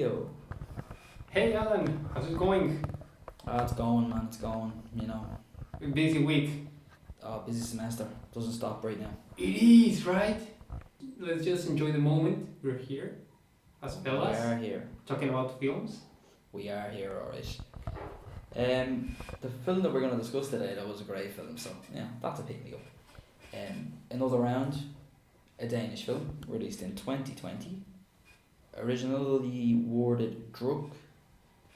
Radio. Hey Alan, how's it going? It's going, man, it's going, Busy week. busy semester, doesn't stop right now. It is, right? Let's just enjoy the moment. We're here, as fellas, We are here. talking about films. We are here, alright. The film that we're going to discuss today, that was a great film, so yeah, that's a pick me up. Another Round, a Danish film, released in 2020. Originally worded druk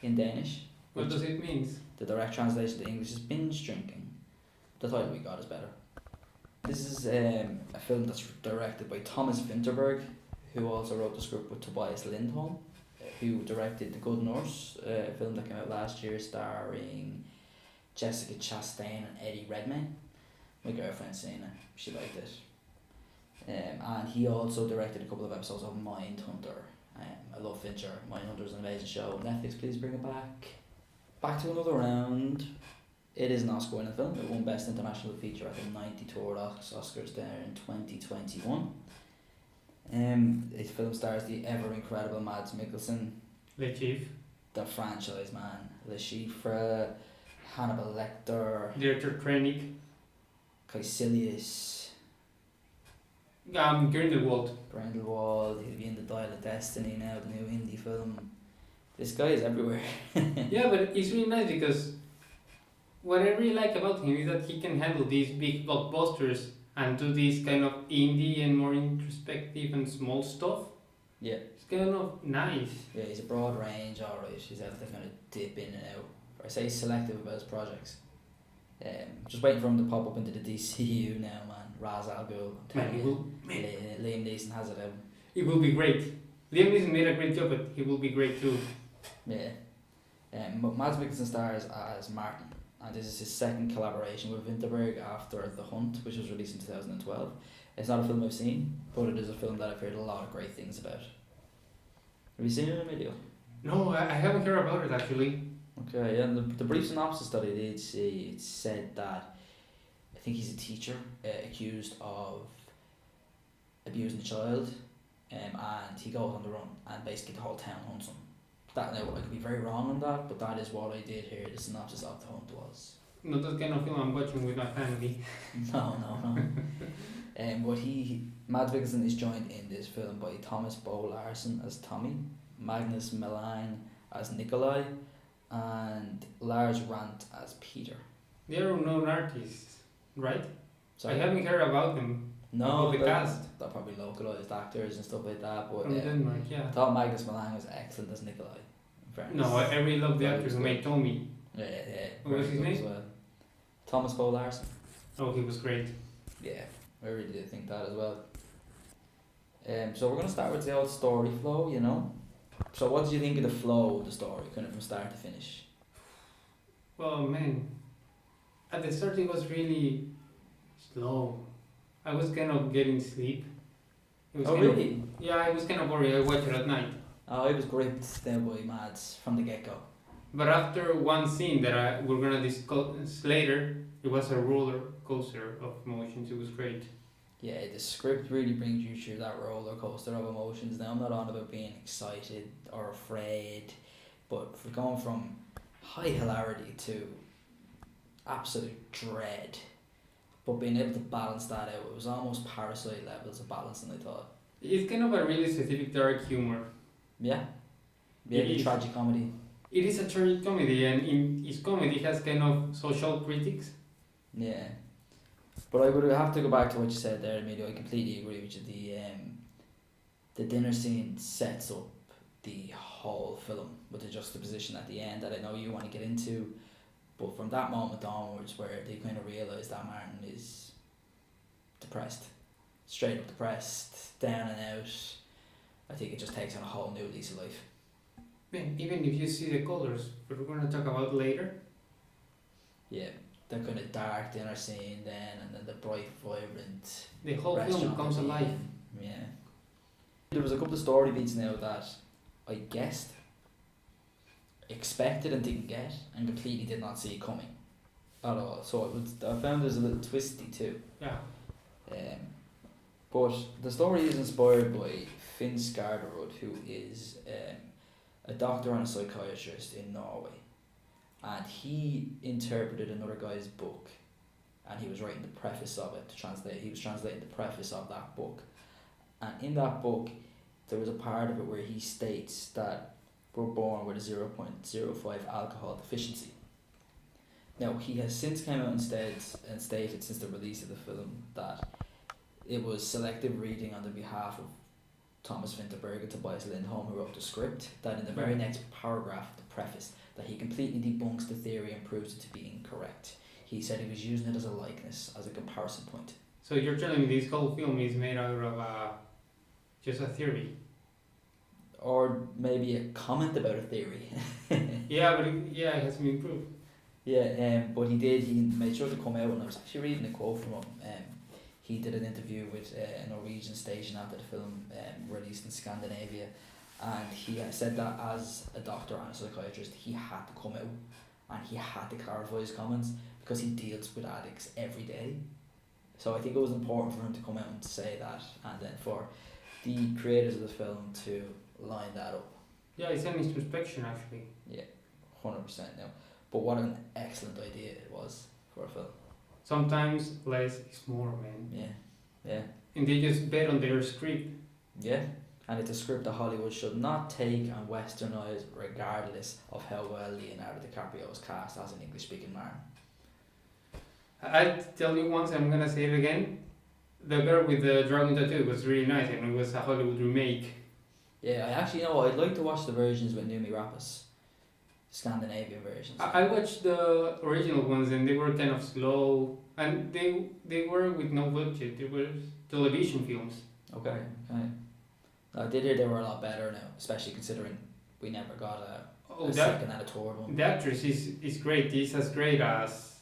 in Danish. What does it mean? The direct translation to English is binge drinking. The title we got is better. This is a film that's directed by Thomas Vinterberg, who also wrote the script with Tobias Lindholm, who directed The Good Nurse, a film that came out last year starring Jessica Chastain and Eddie Redmayne. My girlfriend's seen it, she liked it. And he also directed a couple of episodes of Mindhunter. I love Fincher. Mindhunter's an amazing show. Netflix, please bring it back. Back to Another Round. It is an Oscar-winning film. It won Best International Feature at the 93rd Oscars there in 2021. The film stars the ever-incredible Mads Mikkelsen, Le Chief. the franchise man, Le Chiffre, Hannibal Lecter, Director Krennic. Caecilius, Grindelwald. Grindelwald. He'll be in The Dial of Destiny now, the new indie film. This guy is everywhere. Yeah, but it's really nice because what I really like about him is that he can handle these big blockbusters and do this kind of indie and more introspective and small stuff. Yeah. It's kind of nice. Yeah, he's a broad range, alright. He's able to kind of dip in and out. I say he's selective about his projects. Just waiting for him to pop up into the DCU now, man. Ra's al Ghul. Liam Neeson has it out. It will be great. Liam Neeson made a great job, but he will be great too. Yeah. But Mads Mikkelsen stars as Martin, and this is his second collaboration with Vinterberg after The Hunt, which was released in 2012. It's not a film I've seen, but it is a film that I've heard a lot of great things about. Have you seen it, Emilio? No, I haven't heard about it actually. Okay, yeah, the brief synopsis that I did see, it said that I think he's a teacher accused of abusing a child, and he goes on the run, and basically the whole town hunts him. That now I could be very wrong on that, but that is what I did hear. The synopsis of The Hunt was. Not that kind of film I'm watching with my family. No. But Mads Mikkelsen is joined in this film by Thomas Bo Larsen as Tommy, Magnus Melang as Nikolai, and Lars Rant as Peter. They are known artists, right? Sorry? I haven't heard about them. No, About the cast. they're probably localised actors and stuff like that. But From Denmark, I yeah. thought Magnus Melang was excellent as Nikolai. in fairness. No, I really love the Yeah, actor he who was made Tommy. Yeah. What was very his good name? as well. Thomas Bo Larsen. Oh, he was great. Yeah, I really did think that as well. So we're going to start with the old story flow, So what did you think of the flow of the story, kind of from start to finish? Well, man, at the start it was really slow. I was kind of getting sleep. It was Oh, kind of- really? Yeah, I was kind of worried. I watched it at night. Oh, I was gripped then by Mads from the get-go. But after one scene that we're gonna discuss later, it was a roller coaster of emotions. It was great. Yeah, the script really brings you through that roller coaster of emotions. Now, I'm not on about being excited or afraid, but for going from high hilarity to absolute dread, but being able to balance that out, it was almost Parasite levels of balancing, I thought. It's kind of a really specific dark humor. Yeah, It the is. tragic comedy. It is a tragic comedy, and in its comedy has kind of social critics. Yeah, but I would have to go back to what you said there, Emilio. I completely agree with you. The dinner scene sets up the whole film with the juxtaposition at the end that I know you want to get into, but from that moment onwards, where they kind of realise that Martin is depressed, straight up depressed, down and out, I think it just takes on a whole new lease of life. Man, even if you see the colors, but we're gonna talk about later. Yeah, the kind of dark dinner scene then, and then the bright, vibrant The whole film restaurant comes at the alive. end. Yeah. There was a couple of story beats now that I guessed, expected and didn't get, and completely did not see coming at all. So I found there's a little twisty too. Yeah. But the story is inspired by Finn Skårderud, who is a doctor and a psychiatrist in Norway, and he interpreted another guy's book, and he was writing the preface of it to translate. He was translating the preface of that book, and in that book, there was a part of it where he states that we're born with a 0.05 alcohol deficiency. Now, he has since come out and stated since the release of the film that it was selective reading on the behalf of Thomas Vinterberg and Tobias Lindholm, who wrote the script, that in the very next paragraph, the preface, that he completely debunks the theory and proves it to be incorrect. He said he was using it as a likeness, as a comparison point. So you're telling me this whole film is made out of just a theory? Or maybe a comment about a theory. Yeah, but it has been proved. Yeah, but he made sure to come out, and I was actually reading a quote from him. He did an interview with a Norwegian station after the film released in Scandinavia, and he said that as a doctor and a psychiatrist, he had to come out and he had to clarify his comments because he deals with addicts every day. So I think it was important for him to come out and say that, and then for the creators of the film to line that up. Yeah, it's an introspection actually. Yeah, 100% now. But what an excellent idea it was for a film. Sometimes less is more, man. Yeah. And they just bet on their script. Yeah, and it's a script that Hollywood should not take and westernise regardless of how well Leonardo DiCaprio was cast as an English-speaking man. I'll tell you once, I'm gonna say it again. The girl with the dragon tattoo was really nice, and it was a Hollywood remake. Yeah, I actually know. I'd like to watch the versions with Noomi Rapace, Scandinavian versions. I watched the original ones, and they were kind of slow, and they were with no budget. They were television films. Okay. I did hear they were a lot better now, especially considering we never got a second and a third one. The actress is great. She's as great as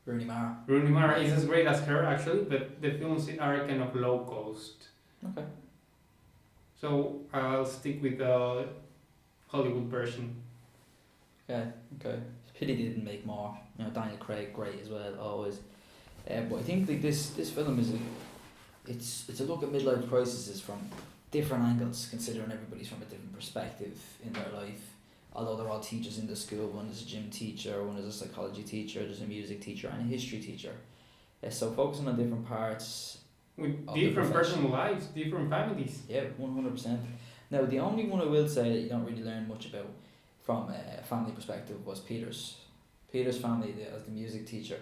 Rooney Mara. Rooney Mara is as great as her actually, but the films are kind of low cost. Okay. So I'll stick with the Hollywood version. Okay. It's a pity they didn't make more. You know, Daniel Craig, great as well, always. But I think like this film is it's a look at midlife crises from different angles, considering everybody's from a different perspective in their life. Although they're all teachers in the school, one is a gym teacher, one is a psychology teacher, there's a music teacher and a history teacher. So focusing on different parts. With different personal lives, different families. Yeah, 100%. Now the only one I will say that you don't really learn much about from a family perspective was Peter's family as the music teacher.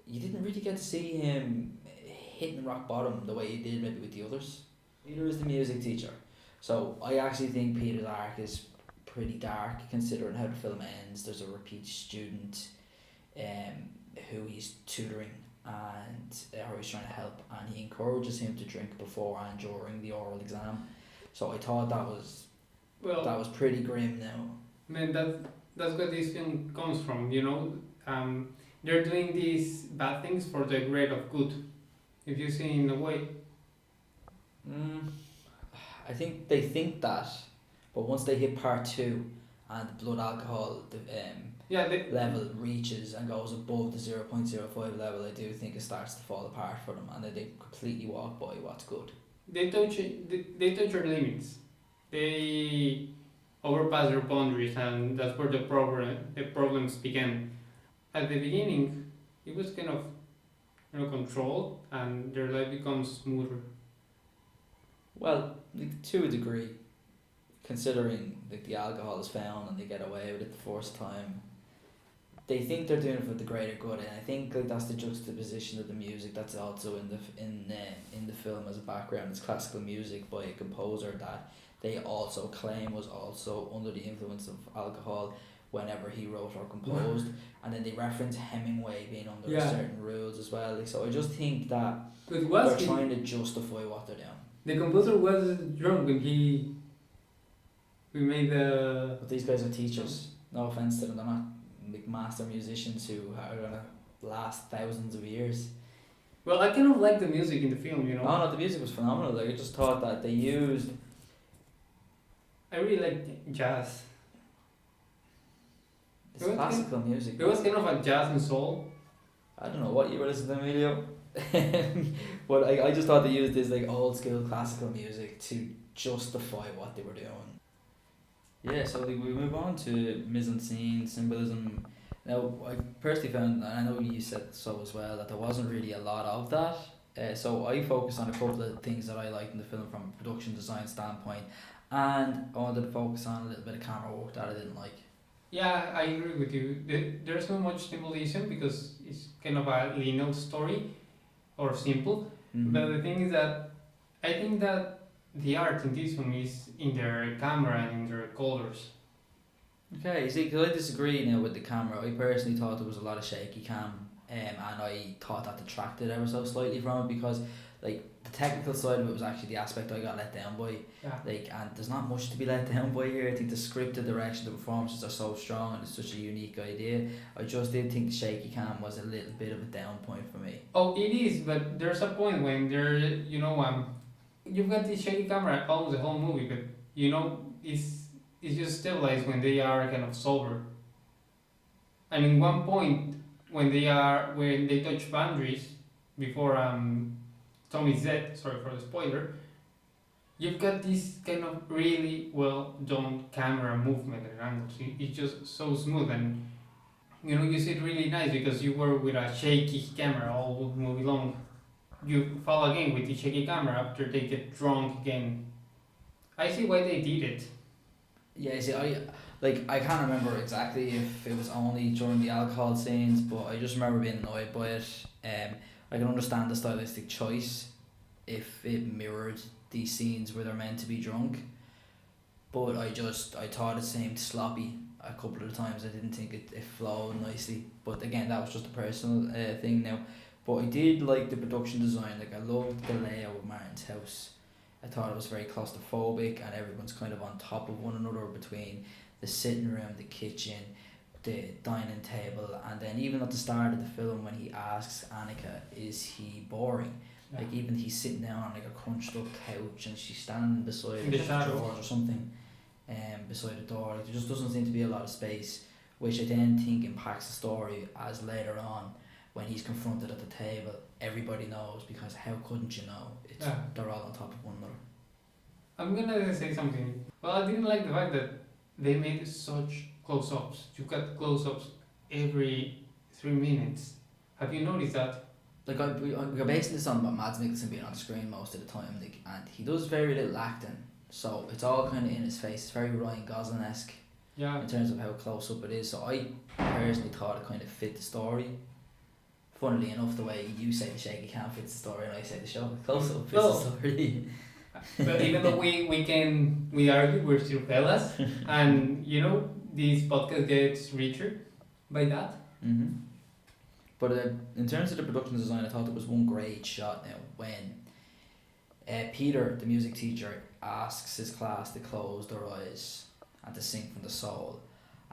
You didn't really get to see him hitting rock bottom the way he did maybe with the others. Peter is the music teacher. So I actually think Peter's arc is pretty dark considering how the film ends. There's a repeat student who he's tutoring and how he's trying to help, and he encourages him to drink before and during the oral exam. So I thought that was pretty grim now. Man, that's where this film comes from, you know. They're doing these bad things for the great of good, if you see in a way. I think they think that, but once they hit part 2 and the blood alcohol level reaches and goes above the 0.05 level, I do think it starts to fall apart for them, and then they completely walk by what's good. They touch their limits. They overpass their boundaries, and that's where the problems began. At the beginning, it was kind of controlled, and their life becomes smoother. Well, to a degree, considering the alcohol is found and they get away with it the first time. They think they're doing it for the greater good, and I think that's the juxtaposition of the music that's also in the film as a background. It's classical music by a composer that they also claim was also under the influence of alcohol whenever he wrote or composed, and then they reference Hemingway being under certain rules as well. So I just think that they're trying to justify what they're doing. The composer was drunk when we made the... But these guys are teachers. No offense to them, they're not master musicians who are gonna last thousands of years. Well, I kind of like the music in the film, you know. Oh no, the music was phenomenal. Like I just thought that they used. I really like jazz. It's classical music. It was kind of like jazz and soul. I don't know what you were listening to, Emilio. But I just thought they used this like old school classical music to justify what they were doing. Yeah, so like, we move on to mise-en-scene, symbolism. Now, I personally found, and I know you said so as well, that there wasn't really a lot of that. So I focused on a couple of things that I liked in the film from a production design standpoint, and I wanted to focus on a little bit of camera work that I didn't like. Yeah, I agree with you. There's not much symbolism because it's kind of a linear story or simple. But the thing is that I think that the art in this one is in their camera and in their colors. Okay, see, because I disagree now with the camera. I personally thought there was a lot of shaky cam, and I thought that detracted ever so slightly from it because, like, the technical side of it was actually the aspect I got let down by. Yeah. Like, and there's not much to be let down by here. I think the script, the direction, the performances are so strong, and it's such a unique idea. I just did think the shaky cam was a little bit of a down point for me. Oh, it is, but there's a point when you've got this shaky camera almost the whole movie, but it's just stabilized when they are kind of sober. And in one point, when they touch boundaries before Tom is dead. Sorry for the spoiler. You've got this kind of really well done camera movement and angles. It's just so smooth, and you see it really nice because you were with a shaky camera all movie long. You fall again with the shaky camera after they get drunk again. I see why they did it. Yeah, see, I can't remember exactly if it was only during the alcohol scenes, but I just remember being annoyed by it. I can understand the stylistic choice if it mirrored these scenes where they're meant to be drunk, but I thought it seemed sloppy a couple of times. I didn't think it flowed nicely, but again, that was just a personal thing now. But I did like the production design. Like, I loved the layout of Martin's house. I thought it was very claustrophobic, and everyone's kind of on top of one another between the sitting room, the kitchen, the dining table, and then even at the start of the film when he asks Annika, is he boring? Yeah. Like, even he's sitting down on like a crunched up couch and she's standing beside In the shadow. drawers or something, beside the door. Like, there just doesn't seem to be a lot of space, which I then think impacts the story as later on when he's confronted at the table, everybody knows, because how couldn't you know? They're all on top of one another. I'm gonna say something. Well, I didn't like the fact that they made such close-ups. You've got close-ups every 3 minutes. Have you noticed that? Like, we're basing this on Mads Mikkelsen being on screen most of the time, like, and he does very little acting, so it's all kind of in his face. It's very Ryan Gosling-esque in terms of how close up it is. So I personally thought it kind of fit the story. Funnily enough, the way you say the shaky cam fits the story, and I say the show close up fits the story. But even though we argue, we're still fellas, and this podcast gets richer by that. But in terms of the production design, I thought there was one great shot now when Peter, the music teacher, asks his class to close their eyes and to sing from the soul,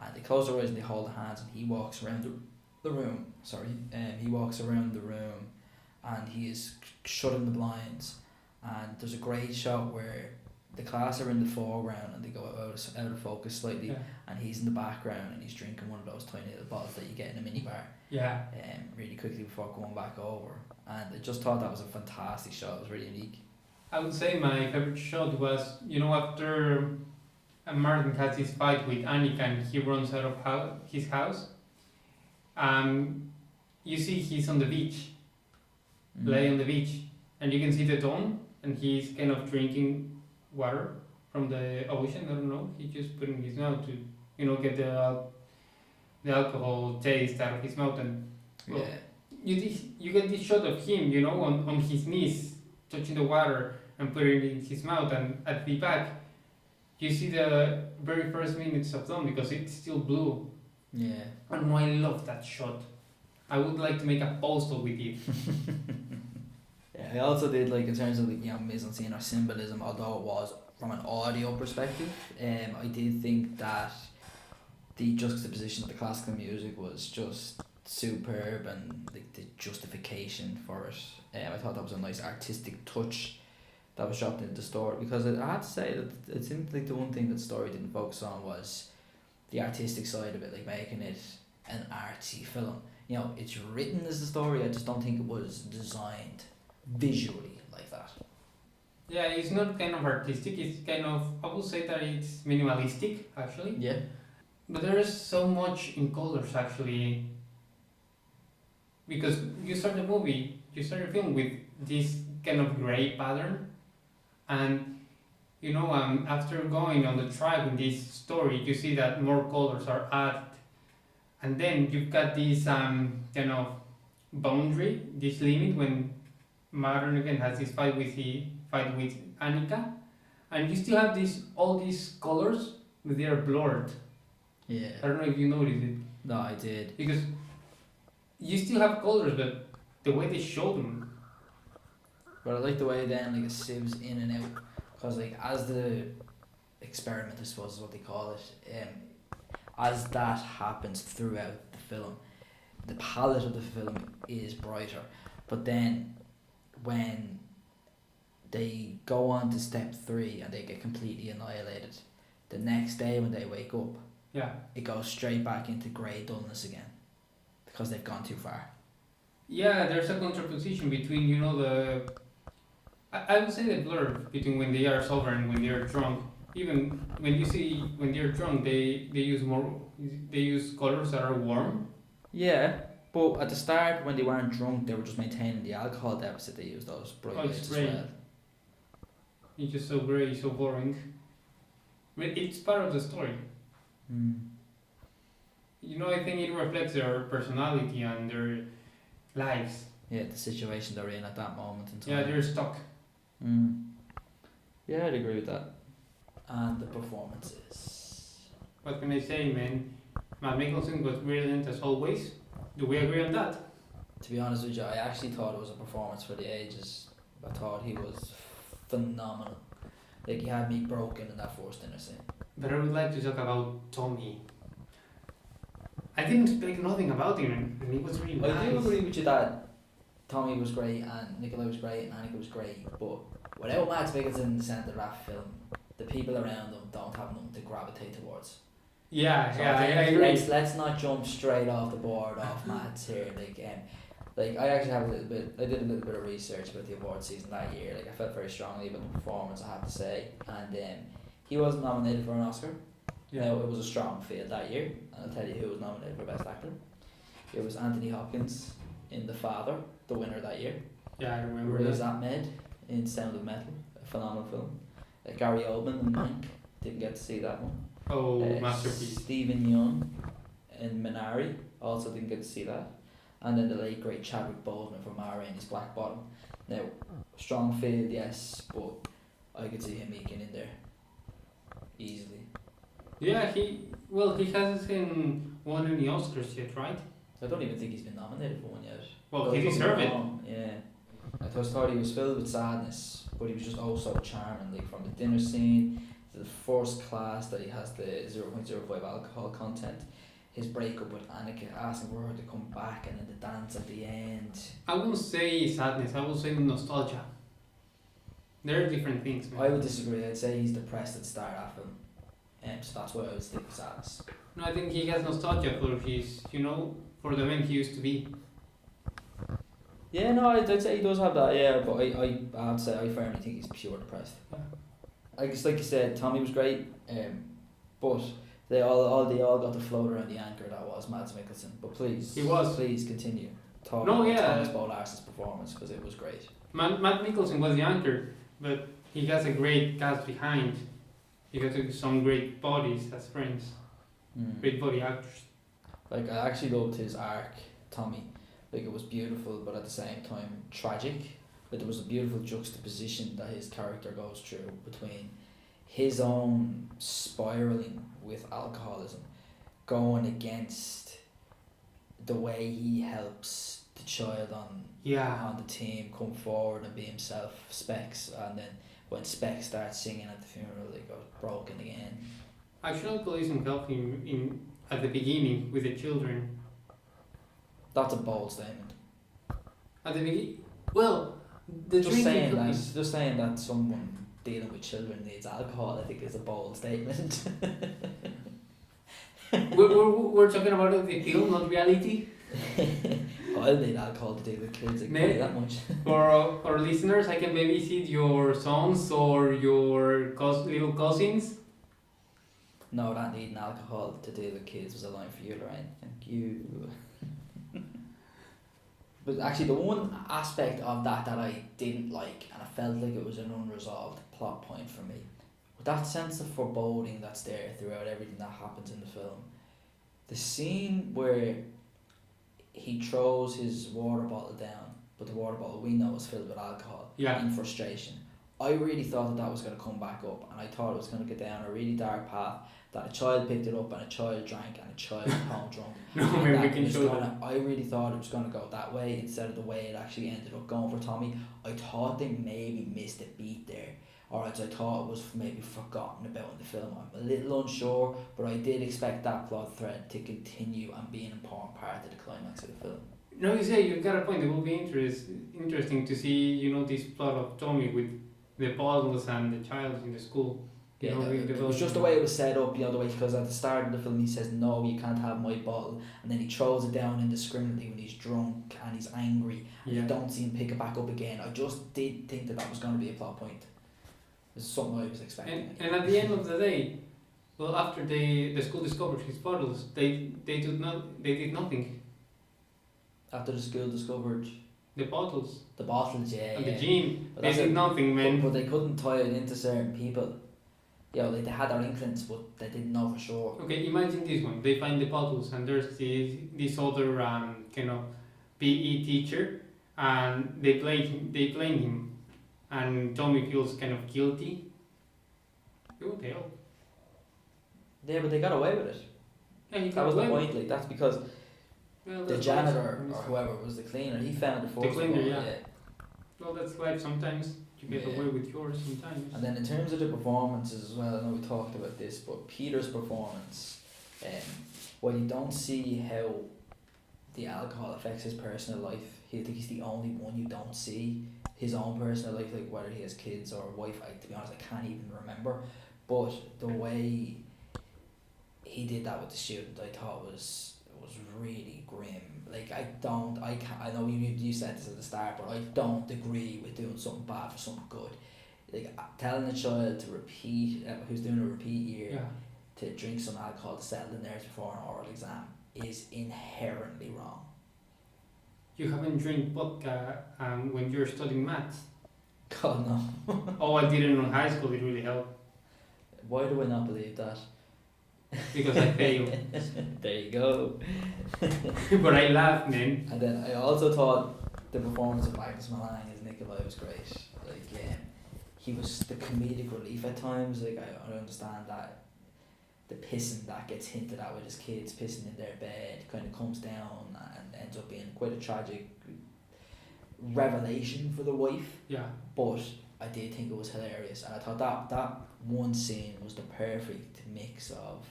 and they close their eyes and they hold hands, and he walks around the room. He walks around the room, and he is shutting the blinds. And there's a great shot where the class are in the foreground and they go out of focus slightly, and he's in the background and he's drinking one of those tiny little bottles that you get in a minibar. Really quickly before going back over. And I just thought that was a fantastic shot. It was really unique. I would say my favorite shot was, after Martin has his fight with Annika and he runs out of his house. You see he's on the beach, lay on the beach, and you can see the dawn, and he's kind of drinking water from the ocean. I don't know. He's just putting his mouth to, get the alcohol taste out of his mouth, and you get this shot of him, on his knees, touching the water and putting it in his mouth, and at the back, you see the very first minutes of dawn because it's still blue. Yeah. And I love that shot. I would like to make a poster with it. Yeah, I also did like in terms of mise-en-scene or symbolism, although it was from an audio perspective. I did think that the juxtaposition of the classical music was just superb, and like the justification for it. I thought that was a nice artistic touch that was dropped into the story, because I have to say that it seemed like the one thing that the story didn't focus on was the artistic side of it, like making it an artsy film. It's written as a story. I just don't think it was designed visually like that. Yeah, it's not kind of artistic. It's kind of, I would say that it's minimalistic actually. Yeah. But there is so much in colors actually, because you start the film with this kind of gray pattern, and after going on the track in this story, you see that more colors are added, and then you've got this kind of boundary, this limit when Martin again has this fight with Annika, and you still have all these colors, but they are blurred. Yeah. I don't know if you noticed it. No, I did. Because you still have colors, but the way they show them. But I like the way then like it sieves in and out, because like as the experiment, I suppose is what they call it, as that happens throughout the film, the palette of the film is brighter. But then when they go on to step 3 and they get completely annihilated, the next day when they wake up, Yeah. it goes straight back into grey dullness again, because they've gone too far. Yeah, there's a contraposition between, I would say the blur between when they are sober and when they are drunk. Even when they're drunk, they use colors that are warm. Yeah, but at the start when they weren't drunk, they were just maintaining the alcohol deficit. They used those bright lights as great. well. It's just so grey, so boring. But it's part of the story. I think it reflects their personality and their lives. Yeah, the situation they're in at that moment in time. Yeah, they're stuck. Yeah, I'd agree with that. And the performances. What can I say, man? Mads Mikkelsen was brilliant as always. Do we agree on that? To be honest with you, I actually thought it was a performance for the ages. I thought he was phenomenal. Like, he had me broken in that first dinner scene. But I would like to talk about Tommy. I didn't expect nothing about him, and he was really nice. I do agree with you that Tommy was great and Nicola was great and Annika was great, but without Mads Mikkelsen in the centre of that film, the people around them don't have nothing to gravitate towards. Yeah, So yeah, I I think agree. let's not jump straight off the board off Mads here. Like I actually have I did a little bit of research about the award season that year. Like, I felt very strongly about the performance, I have to say, and he wasn't nominated for an Oscar. Yeah. Now, it was a strong field that year, and I'll tell you who was nominated for Best Actor. It was Anthony Hopkins in The Father, the winner that year. Yeah, I remember Riz that. Ahmed in Sound of Metal, a phenomenal film. Gary Oldman in Mank, didn't get to see that one. Oh, masterpiece. Stephen Yeun in Minari, also didn't get to see that. And then the late great Chadwick Boseman from Ma Rainey's Black Bottom. Now, strong field, yes, but I could see him eking in there easily. Yeah, he hasn't won any Oscars yet, right? I don't even think he's been nominated for one yet. Well, he deserved it. Yeah. I just thought he was filled with sadness, but he was just oh so charming. Like, from the dinner scene to the first class that he has the 0.05 alcohol content, his breakup with Annika, asking for her to come back, and then the dance at the end. I wouldn't say sadness, I would say nostalgia. There are different things, man. I would disagree. I'd say he's depressed at the start of that film. So that's why I would stick with sadness. No, I think he has nostalgia for his, for the man he used to be. Yeah, no, I'd say he does have that, yeah, but I'd say I firmly think he's pure depressed. Yeah. I guess, like you said, Tommy was great, but they all got to float around the anchor that was Mads Mikkelsen. But please continue talking about Thomas Bo Larson's performance, because it was great. Matt Mikkelsen was the anchor, but he has a great cast behind. He got some great bodies as friends, great body actors. Like, I actually loved his arc, Tommy. Like, it was beautiful, but at the same time tragic. But there was a beautiful juxtaposition that his character goes through between his own spiraling with alcoholism, going against the way he helps the child on the team come forward and be himself, Specs, and then when Specs starts singing at the funeral, it goes broken again. Actual alcoholism helped him in at the beginning with the children. That's a bold statement. At the beginning, well, just saying that someone dealing with children needs alcohol, I think, is a bold statement. we're talking about the film, not reality. I'll need alcohol to deal with kids. I can tell you that much. For our listeners, I can babysit your sons or your little cousins. No, that needing alcohol to deal with kids was a line for you, Lorraine. Thank you. But actually, the one aspect of that I didn't like, and I felt like it was an unresolved plot point for me, with that sense of foreboding that's there throughout everything that happens in the film. The scene where he throws his water bottle down, but the water bottle we know is filled with alcohol, in frustration. I really thought that was going to come back up, and I thought it was going to go down a really dark path, that a child picked it up and a child drank and a child went home drunk. No, maybe we can show that. I really thought it was going to go that way instead of the way it actually ended up going for Tommy. I thought they maybe missed a beat there, or as I thought it was maybe forgotten about in the film. I'm a little unsure, but I did expect that plot thread to continue and be an important part of the climax of the film. No, you say you've got a point. It will be interesting to see, this plot of Tommy with the bottles and the child in the school. Yeah, it was just the way it was set up, the way, because at the start of the film he says, no, you can't have my bottle, and then he throws it down indiscriminately when he's drunk and he's angry, and you don't see him pick it back up again. I just did think that was going to be a plot point. It was something I was expecting. And at the end of the day, well, after the school discovered his bottles, they did nothing. After the school discovered the bottles, yeah, and the gene, they did nothing, man. But they couldn't tie it into certain people. They had their inklings, but they didn't know for sure. Okay, imagine this one. They find the bottles, and there's this other kind of PE teacher, and they blame him, and Tommy feels kind of guilty. What the hell? Yeah, but they got away with it. Yeah, that was the point. That's because the janitor or whoever was the cleaner, he found it first. The cleaner, yeah. Well, that's life sometimes. You get away with yours sometimes. And then in terms of the performances as well, I know we talked about this, but Peter's performance, well, you don't see how the alcohol affects his personal life. I think he's the only one you don't see his own personal life, like whether he has kids or a wife. To be honest, I can't even remember. But the way he did that with the student, I thought was really grim. Like, I know you said this at the start, but I don't agree with doing something bad for something good. Like, telling a child to repeat, who's doing a repeat year, to drink some alcohol to settle the nerves before an oral exam is inherently wrong. You haven't drank vodka when you're studying maths? God, no. Oh, I didn't in high school, it really helped. Why do I not believe that? Because I failed. There you go. But I laughed, man. And then I also thought the performance of Magnus Malang as Nikolai was great. Like, he was the comedic relief at times. Like, I understand that the pissing that gets hinted at with his kids pissing in their bed kind of comes down and ends up being quite a tragic revelation for the wife. Yeah. But I did think it was hilarious, and I thought that one scene was the perfect mix of,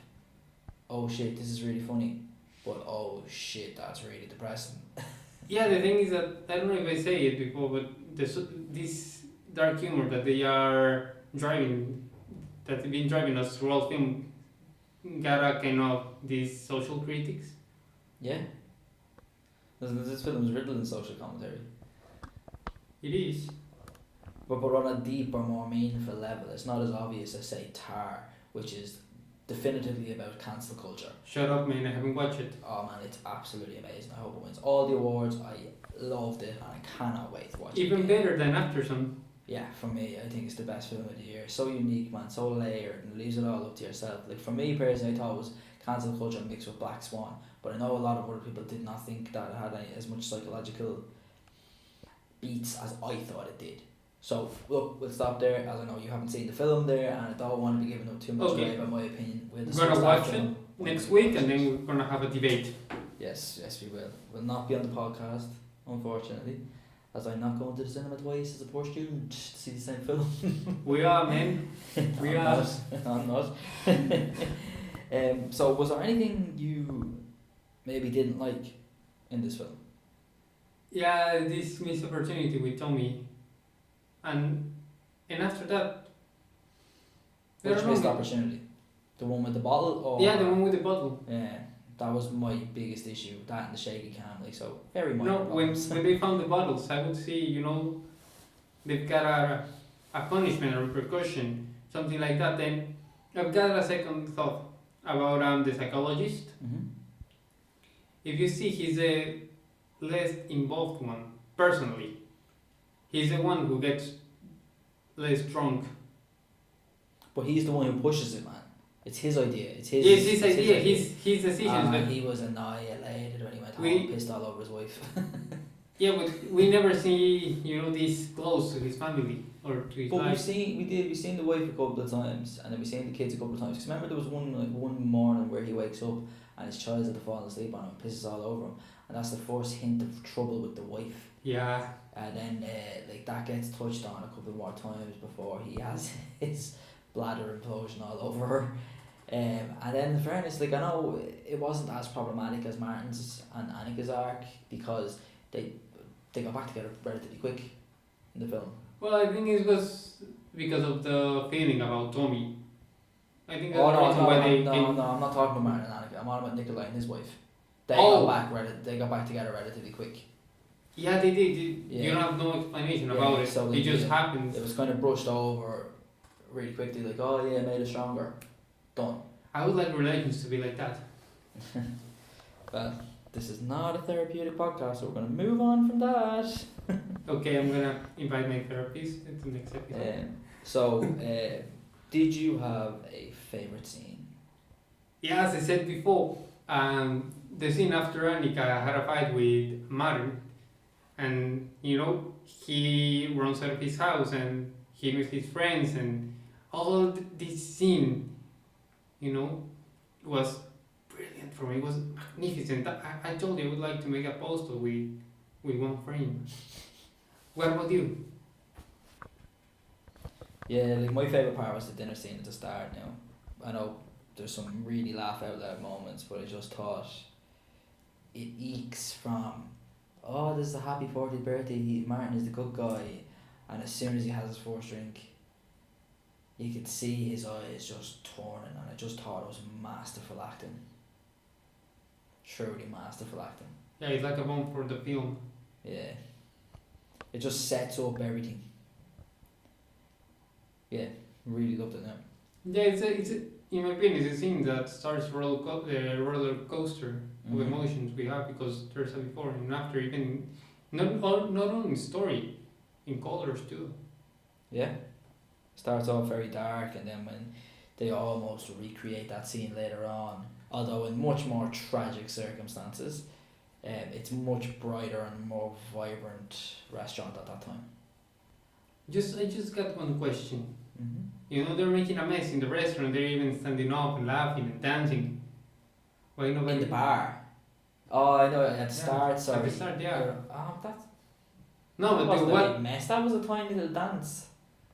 oh shit, this is really funny, but oh shit, that's really depressing. Yeah, the thing is that, I don't know if I say it before, but this dark humor that they've been driving us through all film, got a kind of these social critics. Yeah. This film is riddled in social commentary. It is. But on a deeper, more meaningful level. It's not as obvious as, say, Tar, which is definitively about cancel culture. Shut up, man, I haven't watched it. Oh man, it's absolutely amazing. I hope it wins all the awards. I loved it and I cannot wait to watch it. Even better than Aftersun. Yeah, for me, I think it's the best film of the year. So unique, man, so layered, and leaves it all up to yourself. Like, for me personally, I thought it was cancel culture mixed with Black Swan, but I know a lot of other people did not think that it had as much psychological beats as I thought it did. So, look, we'll stop there, as I know you haven't seen the film there, and I don't want to be giving up too much away about my opinion. We're going to watch it next week, and then we're going to have a debate. Yes, we will. We'll not be on the podcast, unfortunately, as I'm not going to the cinema twice as a poor student to see the same film. We are, man. We are. I'm not. So, was there anything you maybe didn't like in this film? Yeah, this missed opportunity with Tommy. And after that, which missed opportunity? The one with the bottle? Or? Yeah, the one with the bottle. Yeah, That was my biggest issue. That and the shaky cam, like, so very minor. No, when they found the bottles, I would see, they've got a punishment, a repercussion, something like that. Then I've got a second thought about the psychologist. Mm-hmm. If you see, he's a less involved one, personally. He's the one who gets less drunk. But he's the one who pushes it, man. It's his idea. It's his. Yes, his idea. His decisions. But he was annihilated when he went home, and pissed all over his wife. Yeah, but we never see this close to his family or to his but life. we've seen the wife a couple of times, and then we've seen the kids a couple of times. Because remember, there was one morning where he wakes up and his child's had fallen asleep on him, and pisses all over him, and that's the first hint of trouble with the wife. Yeah. And then that gets touched on a couple more times before he has his bladder implosion all over her. And then in fairness, I know it wasn't as problematic as Martin's and Annika's arc, because they got back together relatively quick in the film. Well, I think it was because of the feeling about Tommy. I think that's Oh the no, reason no, why no, they no, came. no, I'm not talking about Martin and Annika. I'm on about Nikolai and his wife. They got back together relatively quick. Yeah, they did. Yeah. You don't have no explanation about it. So It just happened. It was kind of brushed over really quickly, like, oh yeah, made it stronger. Done. I would like relations to be like that. Well, this is not a therapeutic podcast, so we're going to move on from that. Okay, I'm gonna invite my therapist to the next episode. Did you have a favourite scene? Yeah, as I said before, the scene after Annika had a fight with Martin, and he runs out of his house and he meets his friends, and all this scene, was brilliant for me. It was magnificent. I told you I would like to make a poster with one frame. What about you? Yeah, my favourite part was the dinner scene at the start. I know there's some really laugh out loud moments, but I just thought it ekes from, oh, this is a happy 40th birthday, Martin is the good guy, and as soon as he has his first drink, you could see his eyes just turning, and I just thought it was masterful acting. Truly masterful acting. Yeah, it's like a bomb for the film. Yeah. It just sets up everything. Yeah, really loved it now. Yeah, it's in my opinion, it's a scene that starts roller coaster of emotions we have, because there's a before and after, even not only in story, in colors too. Yeah. Starts off very dark, and then when they almost recreate that scene later on, although in much more tragic circumstances, it's much brighter and more vibrant restaurant at that time. I just got one question. Mm-hmm. They're making a mess in the restaurant. They're even standing up and laughing and dancing. Why nobody? In the bar. Oh, I know. At the start, sorry. At the start, yeah. That's. No, That but wasn't a what? big mess. That was a tiny little dance.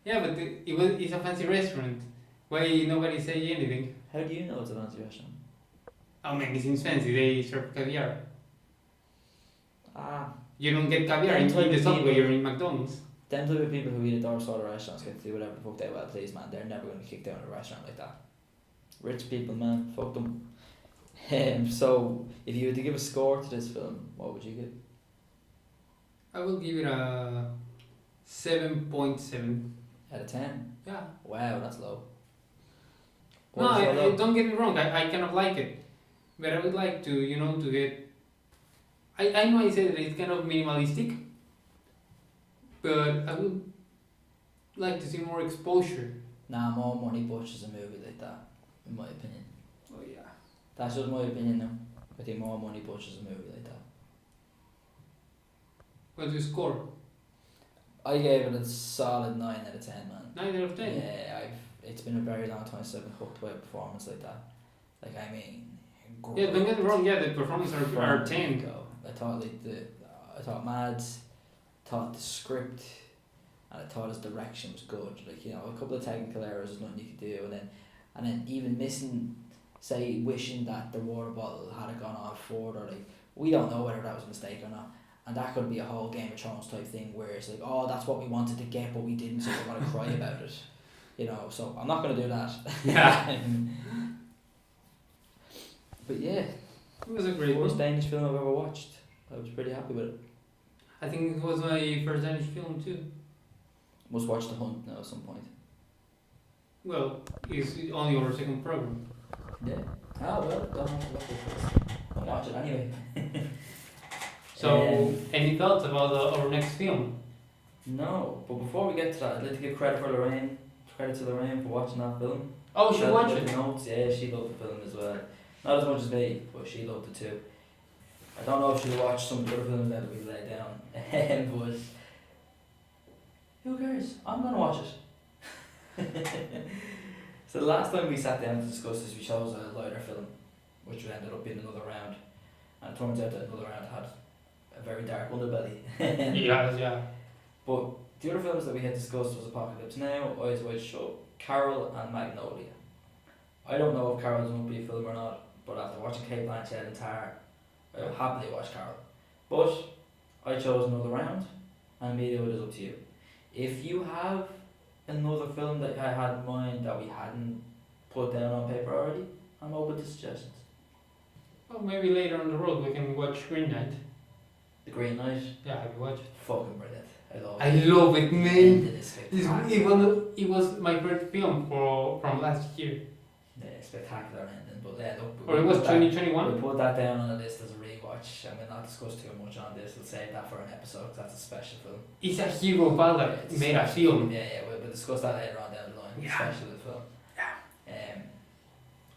Yeah, but it's a fancy restaurant. Why nobody say anything? How do you know it's a fancy restaurant? Oh man, it seems fancy. They serve caviar. Ah. You don't get caviar in the Subway or in McDonald's. Them type of people who eat at door sort of restaurants get to do whatever the fuck they well please, man. They're never going to kick down a restaurant like that. Rich people, man. Fuck them. So, if you were to give a score to this film, what would you give? I will give it a 7.7. Out of 10? Yeah. Wow, that's low. No, I don't get me wrong. I kind of like it, but I would like to, to get. I know I said that it's kind of minimalistic, but I would like to see more exposure. Nah, more money butchers a movie like that, in my opinion. Oh yeah. That's just my opinion now. I think more money butchers a movie like that. What do you score? I gave it a solid 9 out of 10, man. 9 out of 10? Yeah, it's been a very long time since I've been hooked by a performance like that. Yeah, don't get me wrong. Yeah, the performances are 10. I thought I thought Mads, thought the script, and I thought his direction was good. A couple of technical errors is nothing you could do, and then even missing, wishing that the water bottle had gone off further. We don't know whether that was a mistake or not. And that could be a whole Game of Thrones type thing where it's oh, that's what we wanted to get, but we didn't, so we're going to cry about it. So I'm not going to do that. Yeah. But yeah, It was a great First one. Danish film I've ever watched. I was pretty happy with it. I think it was my first Danish film too. Must watch The Hunt now at some point. Well, it's only our second program. Yeah. Ah, well, don't have to watch it first. I'll watch it anyway. So, any thoughts about our next film? No, but before we get to that, I'd like to give credit to Lorraine for watching that film. Oh, she Had watched good it. Notes. Yeah, she loved the film as well. Not as much as me, but she loved it too. I don't know if she'll watch some of the other films that we laid down, but who cares? I'm gonna watch it. So the last time we sat down to discuss this, we chose a lighter film, which ended up being Another Round, and it turns out that Another Round had a very dark underbelly. Yeah. But the other films that we had discussed was Apocalypse Now, Eyes Wide Shut, Carol, and Magnolia. I don't know if Carol's going to be a film or not, but after watching Kate Blanchett and Tar, I'll happily watch Carol. But I chose Another Round, and Emilio, it is up to you. If you have another film that I had in mind that we hadn't put down on paper already, I'm open to suggestions. Well, maybe later on the road we can watch Green Knight. The Green Knight, Yeah, have you watched it? fucking brilliant. I love I it. love it, man. Ended is spectacular. It was my favorite film from last year. Yeah, spectacular ending, but yeah, look, Or it was we'll 2021. put that down on the list as a rewatch, and we'll not discuss too much on this. We'll save that for an episode, 'cause that's a special film. It's a hero ballad It's made a special. film. Yeah, we'll discuss that later on down the line. Yeah. Special film.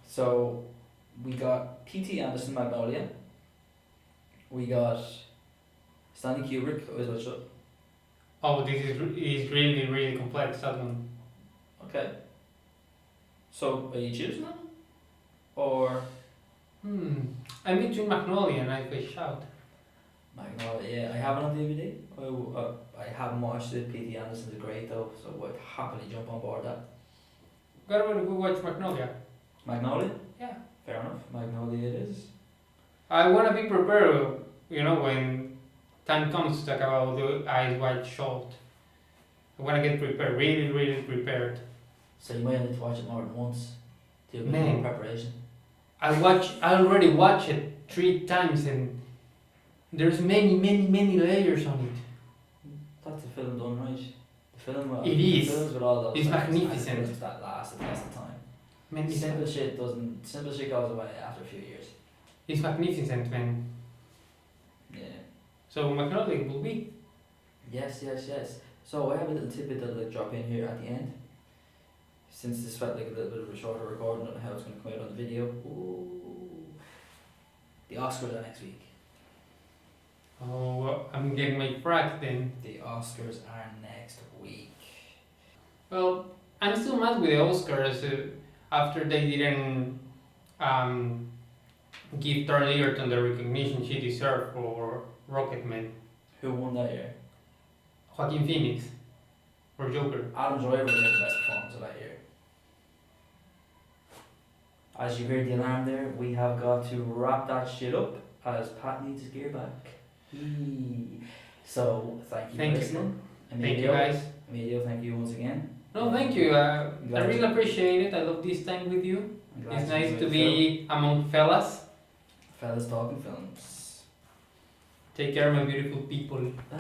So we got P.T. Anderson, Magnolia. We got Stanley Kubrick, Eyes Wide Shut. Oh, this is really, really complex, that one. Okay. So are you choosing them? Or I'm between Magnolia and I Fish Out. Magnolia? Yeah, I have it on DVD. I haven't watched it. P.T. Anderson's great though, so I'd happily jump on board that. Gotta go watch Magnolia. Magnolia? Yeah. Fair enough. Magnolia it is. I wanna be prepared, when time comes to talk about the Eyes Wide Shut. I wanna get prepared, really, really prepared. So you might need to watch it more than once. Do a bit Man. more preparation. I already watched it 3 times and there's many, many, many layers on it. That's a film done right. The film. It is. Films with all those. It's layers, and magnificent. films that last the test of time. Man, Simple shit goes away after a few years. it's magnificent, man. Yeah. So Magnolia will be. Yes. So I have a little tidbit that I'll drop in here at the end. Since this felt like a little bit of a shorter recording, I don't know how it's going to come out on the video. Ooh. The Oscars are next week. Oh, I'm getting my frack then. The Oscars are next week. Well, I'm still mad with the Oscars after they didn't give Charlie Egerton the recognition she deserved for Rocketman. Who won that year? Joaquin Phoenix for Joker. Adam Driver did the best performance of that year. As you heard the alarm there, we have got to wrap that shit up as Pat needs his gear back. Yee. So, thank you Thank for you. listening. Thank you guys. Emilio, thank you once again. No, thank you. I Glad really to- appreciate it. I love this time with you. I'm glad It's you nice enjoyed to the be among fellas. film. Fellas talking films. Take care, my beautiful people. Bye.